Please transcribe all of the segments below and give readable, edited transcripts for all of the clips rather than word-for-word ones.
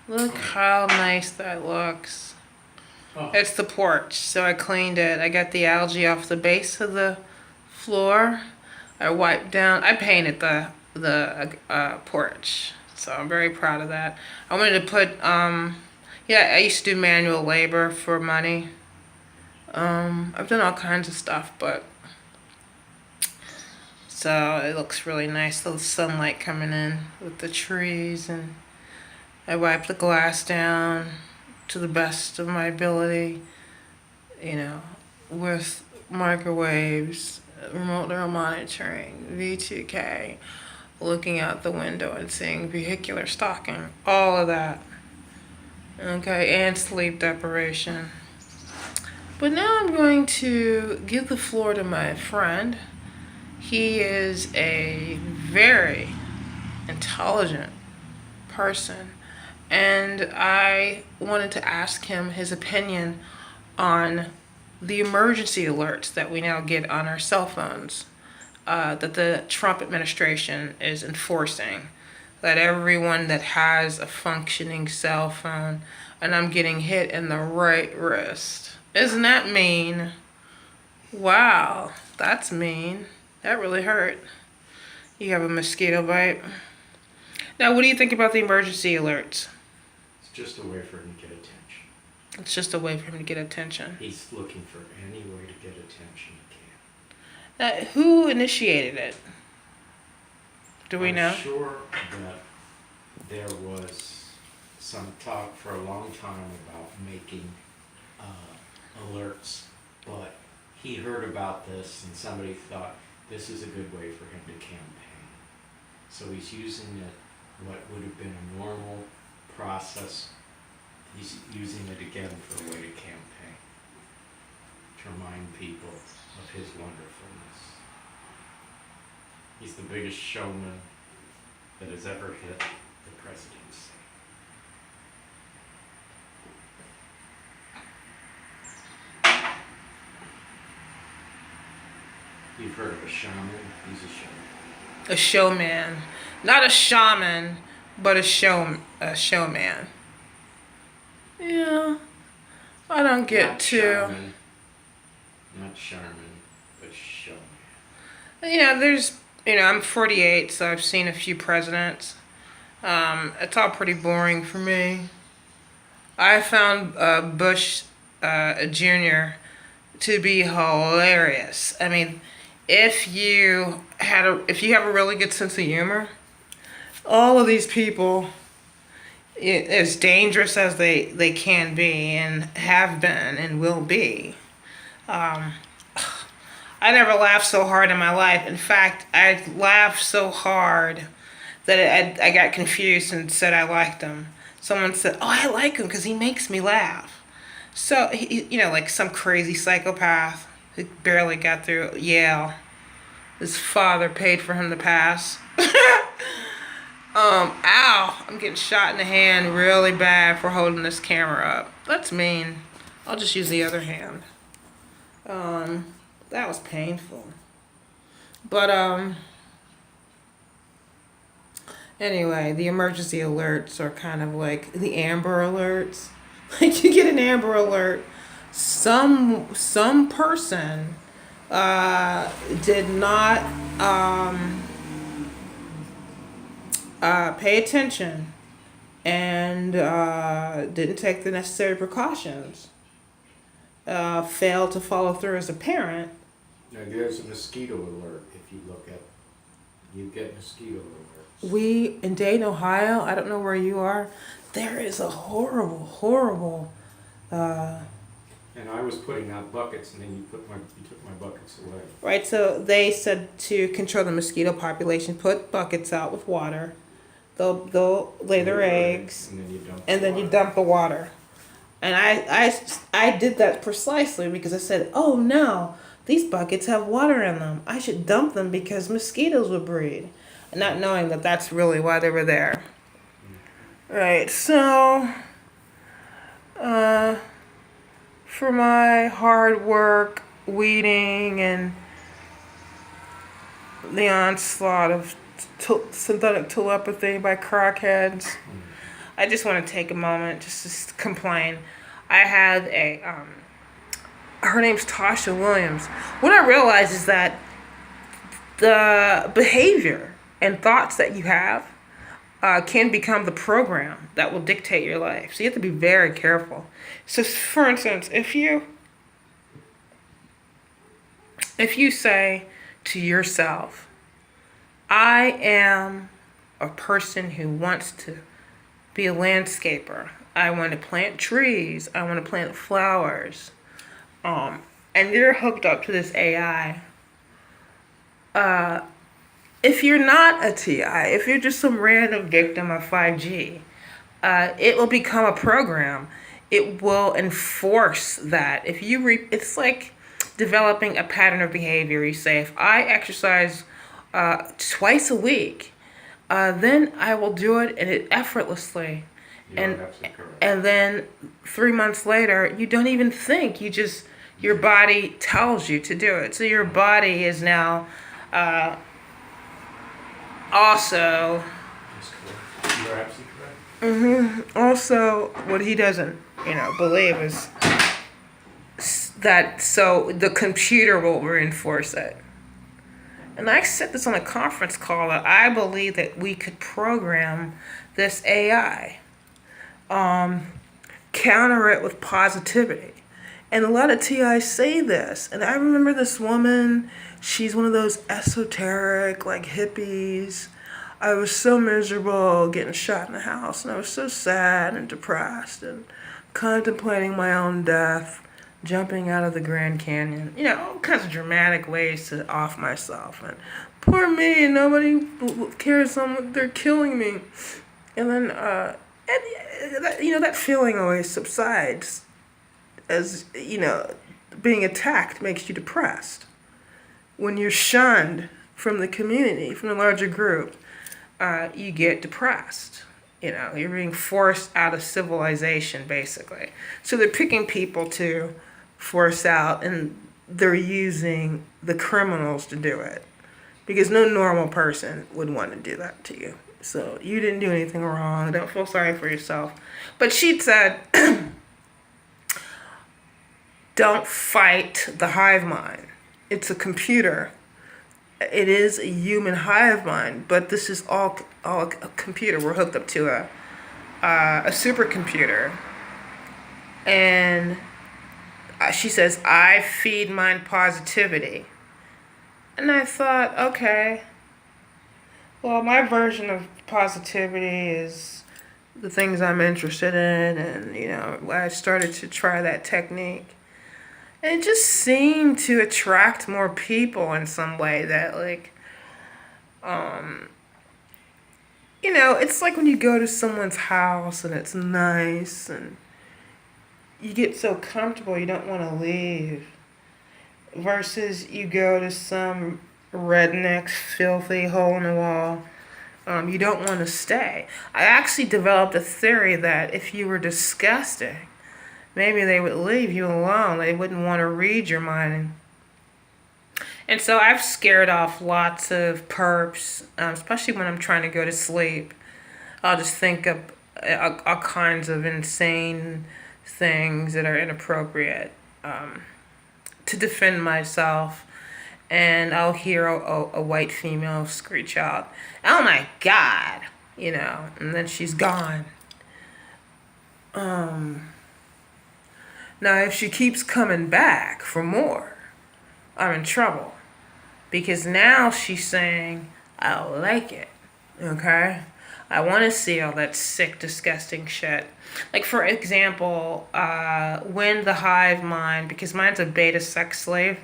Look how nice that looks. Oh. It's the porch, so I cleaned it. I got the algae off the base of the floor. I wiped down. I painted the porch, so I'm very proud of that. I wanted to put yeah, I used to do manual labor for money. I've done all kinds of stuff, but so it looks really nice. The sunlight coming in with the trees, and I wiped the glass down to the best of my ability, you know, with microwaves, remote neural monitoring, V2K, looking out the window and seeing vehicular stalking, all of that. Okay, and sleep deprivation. But now I'm going to give the floor to my friend. He is a very intelligent person, and I wanted to ask him his opinion on the emergency alerts that we now get on our cell phones, that the Trump administration is enforcing. That everyone that has a functioning cell phone, and I'm getting hit in the right wrist. Isn't that mean? Wow, that's mean. That really hurt. You have a mosquito bite. Now, what do you think about the emergency alerts? It's just a way for him to get attention. It's just a way for him to get attention. He's looking for any way to get attention he can. Now, who initiated it? Do we know? I'm sure that there was some talk for a long time about making alerts, but he heard about this and somebody thought this is a good way for him to campaign. So he's using it, what would have been a normal process, he's using it again for a way to campaign, to remind people of his wonderfulness. He's the biggest showman that has ever hit the presidency. You've heard of a shaman? He's a showman. A showman. Not a shaman, but a showman. Yeah. I don't get Not to. Charmin, not Charmin, but showman. I'm 48, so I've seen a few presidents. It's all pretty boring for me. I found Bush Jr. to be hilarious. I mean, if you have a really good sense of humor, all of these people, as dangerous as they can be and have been and will be, I never laughed so hard in my life. In fact, I laughed so hard that I got confused and said I liked him. Someone said, "Oh, I like him because he makes me laugh." So, like some crazy psychopath who barely got through Yale. His father paid for him to pass. Ow, I'm getting shot in the hand really bad for holding this camera up. That's mean. I'll just use the other hand. That was painful. But, anyway, the emergency alerts are kind of like the Amber Alerts. Like, you get an Amber Alert. Some person did not pay attention and didn't take the necessary precautions. Failed to follow through as a parent. Now there's a mosquito alert if you look at, you get mosquito alerts. We, in Dayton, Ohio, I don't know where you are, there is a horrible, And I was putting out buckets and then you took my buckets away. right, so they said to control the mosquito population, put buckets out with water. They'll lay their eggs, And then you dump the water. And I did that precisely because I said, oh no, these buckets have water in them. I should dump them because mosquitoes would breed. Not knowing that that's really why they were there. Right, so, for my hard work, weeding, and the onslaught of synthetic telepathy by crackheads, I just want to take a moment just to complain. I had her name's Tasha Williams. What I realized is that the behavior and thoughts that you have can become the program that will dictate your life. So you have to be very careful. So, for instance, if you say to yourself, I am a person who wants to be a landscaper. I want to plant trees. I want to plant flowers. And you're hooked up to this AI. If you're not a TI, if you're just some random victim of 5G, it will become a program. It will enforce that. If you it's like developing a pattern of behavior. You say, if I exercise twice a week, then I will do it, and it effortlessly. And then 3 months later, you don't even think. Your body tells you to do it. So your body is now also. You're absolutely correct. Also, what he doesn't, believe is that so the computer will reinforce it. And I said this on a conference call that I believe that we could program this AI, counter it with positivity. And a lot of TIs say this. And I remember this woman, she's one of those esoteric, like hippies. I was so miserable getting shot in the house, and I was so sad and depressed and contemplating my own death, jumping out of the Grand Canyon. All kinds of dramatic ways to off myself. And poor me, nobody cares, they're killing me. And then, that feeling always subsides as, being attacked makes you depressed. When you're shunned from the community, from the larger group, you get depressed. You're being forced out of civilization, basically. So they're picking people to force out, and they're using the criminals to do it. Because no normal person would want to do that to you. So you didn't do anything wrong. Don't feel sorry for yourself. But she said, don't fight the hive mind. It's a computer. It is a human hive mind, but this is all a computer. We're hooked up to a supercomputer. And she says, I feed mine positivity. And I thought, okay, well, my version of positivity is the things I'm interested in. And, I started to try that technique. And it just seemed to attract more people in some way that, it's like when you go to someone's house and it's nice and you get so comfortable you don't want to leave. Versus you go to some redneck, filthy hole in the wall, you don't want to stay. I actually developed a theory that if you were disgusting, maybe they would leave you alone. They wouldn't want to read your mind. And so I've scared off lots of perps, especially when I'm trying to go to sleep. I'll just think of all kinds of insane things that are inappropriate to defend myself. And I'll hear a white female screech out, oh my God, and then she's gone. Now, if she keeps coming back for more, I'm in trouble. Because now she's saying, I like it, okay? I want to see all that sick, disgusting shit. Like, for example, when the hive mind, because mine's a beta sex slave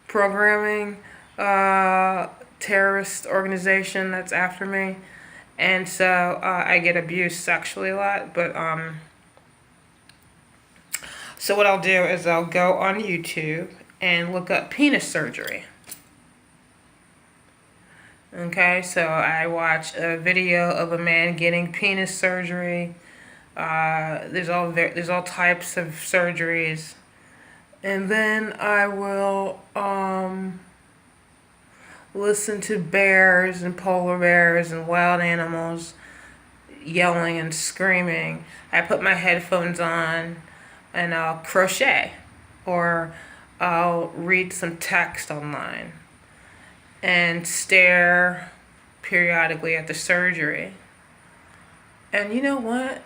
programming terrorist organization that's after me. And so I get abused sexually a lot, but so what I'll do is I'll go on YouTube and look up penis surgery. Okay, so I watch a video of a man getting penis surgery. There's all types of surgeries, and then I will listen to bears and polar bears and wild animals yelling and screaming, I put my headphones on and I'll crochet or I'll read some text online and stare periodically at the surgery. And you know what?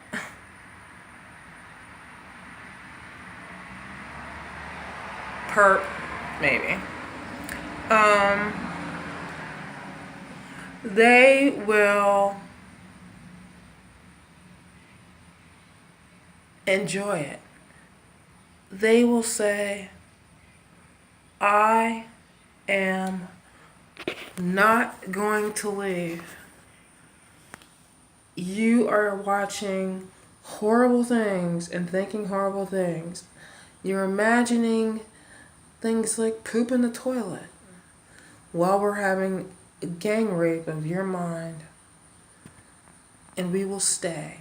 Perp, maybe. They will enjoy it. They will say, I am not going to leave. You are watching horrible things and thinking horrible things. You're imagining things like poop in the toilet while we're having a gang rape of your mind. And we will stay.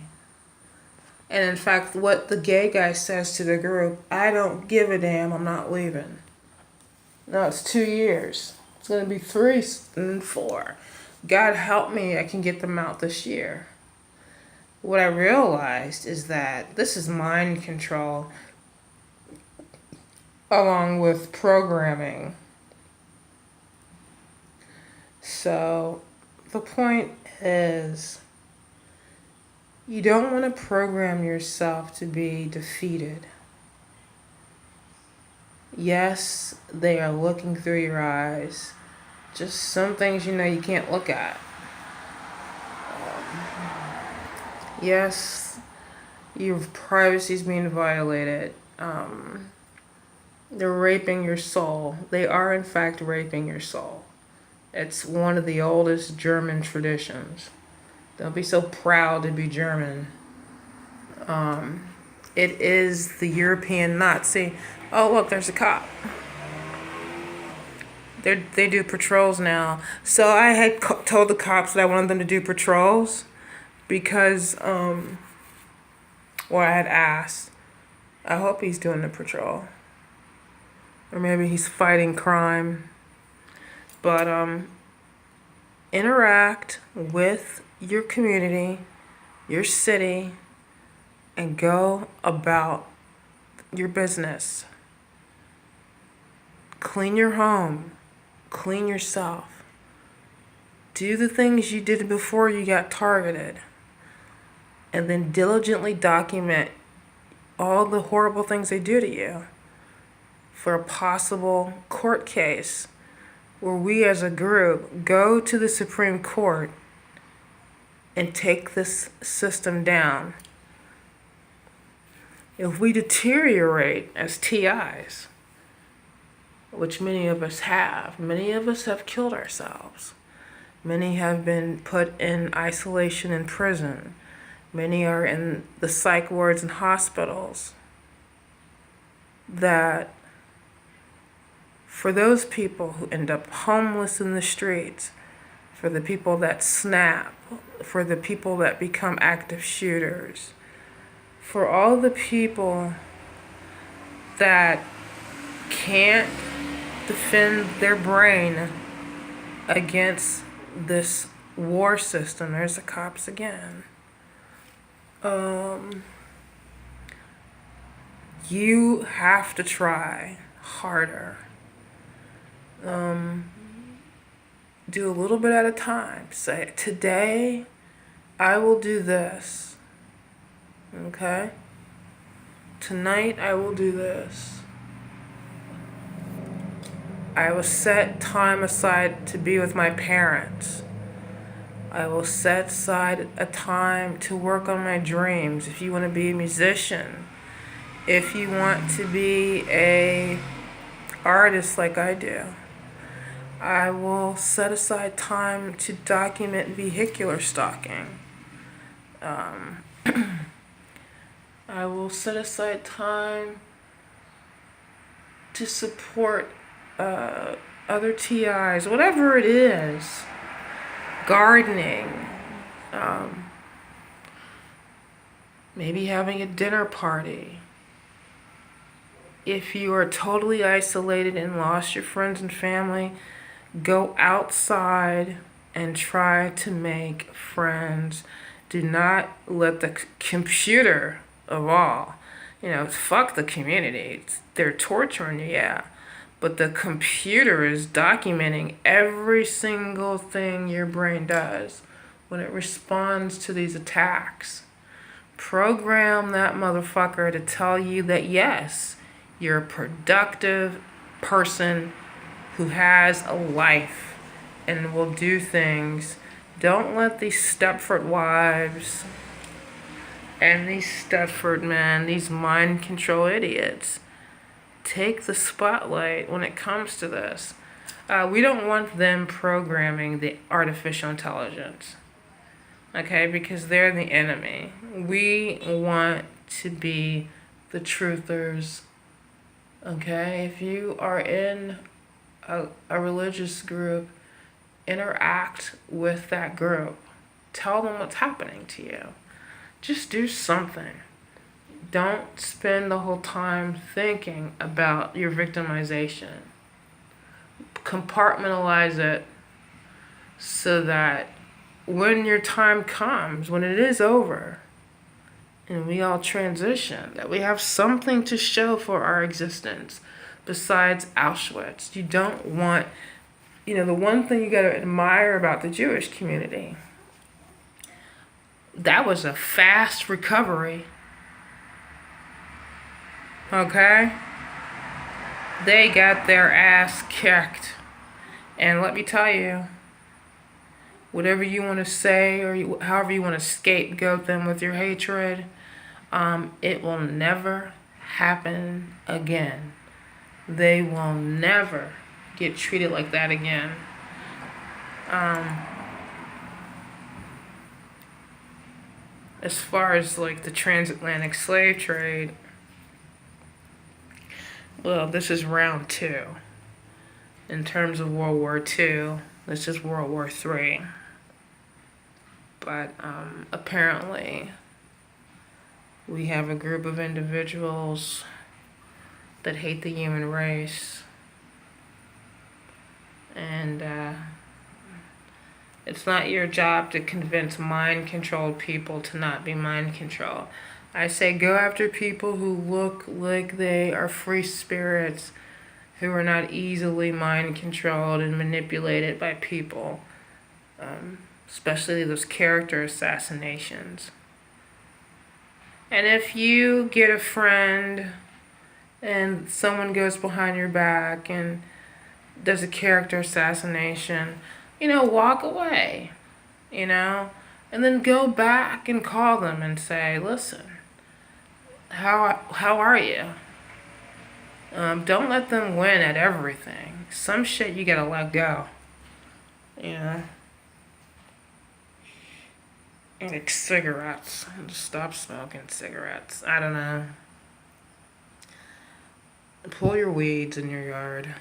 And in fact, what the gay guy says to the group, I don't give a damn, I'm not leaving. No, it's 2 years. It's going to be 3 and 4. God help me, I can get them out this year. What I realized is that this is mind control along with programming. So the point is, you don't want to program yourself to be defeated. Yes, they are looking through your eyes. Just some things you can't look at. Yes, your privacy is being violated. They're raping your soul. They are, in fact, raping your soul. It's one of the oldest German traditions. Don't be so proud to be German. It is the European Nazi. Oh, look, there's a cop. They do patrols now. So I had told the cops that I wanted them to do patrols because, I had asked. I hope he's doing the patrol. Or maybe he's fighting crime. But interact with your community, your city, and go about your business. Clean your home. Clean yourself. Do the things you did before you got targeted. And then diligently document all the horrible things they do to you for a possible court case where we as a group go to the Supreme Court and take this system down. If we deteriorate as TIs, which many of us have killed ourselves. Many have been put in isolation in prison. Many are in the psych wards and hospitals. That for those people who end up homeless in the streets, for the people that snap, for the people that become active shooters, for all the people that can't defend their brain against this war system. There's the cops again. You have to try harder. Do a little bit at a time. Say, today I will do this. Okay? Tonight I will do this. I will set time aside to be with my parents. I will set aside a time to work on my dreams. If you want to be a musician, if you want to be a artist like I do, I will set aside time to document vehicular stalking. I will set aside time to support other TIs, whatever it is, gardening, maybe having a dinner party. If you are totally isolated and lost your friends and family, go outside and try to make friends. Do not let the computer of all, fuck the community. They're torturing you, yeah. But the computer is documenting every single thing your brain does when it responds to these attacks. Program that motherfucker to tell you that yes, you're a productive person who has a life and will do things. Don't let these Stepford wives and these Stepford men, these mind control idiots, take the spotlight when it comes to this. We don't want them programming the artificial intelligence, okay, because they're the enemy. We want to be the truthers, okay? If you are in a religious group, interact with that group. Tell them what's happening to you. Just do something. Don't spend the whole time thinking about your victimization. Compartmentalize it so that when your time comes, when it is over, and we all transition, that we have something to show for our existence besides Auschwitz. You don't want, the one thing you got to admire about the Jewish community, that was a fast recovery. Okay? They got their ass kicked. And let me tell you, whatever you want to say or however you want to scapegoat them with your hatred, it will never happen again. They will never get treated like that again. As far as like the transatlantic slave trade, well, this is round 2. In terms of World War II, this is World War III. But apparently, we have a group of individuals that hate the human race. And it's not your job to convince mind-controlled people to not be mind-controlled. I say go after people who look like they are free spirits, who are not easily mind-controlled and manipulated by people, especially those character assassinations. And if you get a friend and someone goes behind your back and does a character assassination, walk away, and then go back and call them and say, listen, how are you? Don't let them win at everything. Some shit you gotta let go, like cigarettes. Just stop smoking cigarettes. I don't know. Pull your weeds in your yard.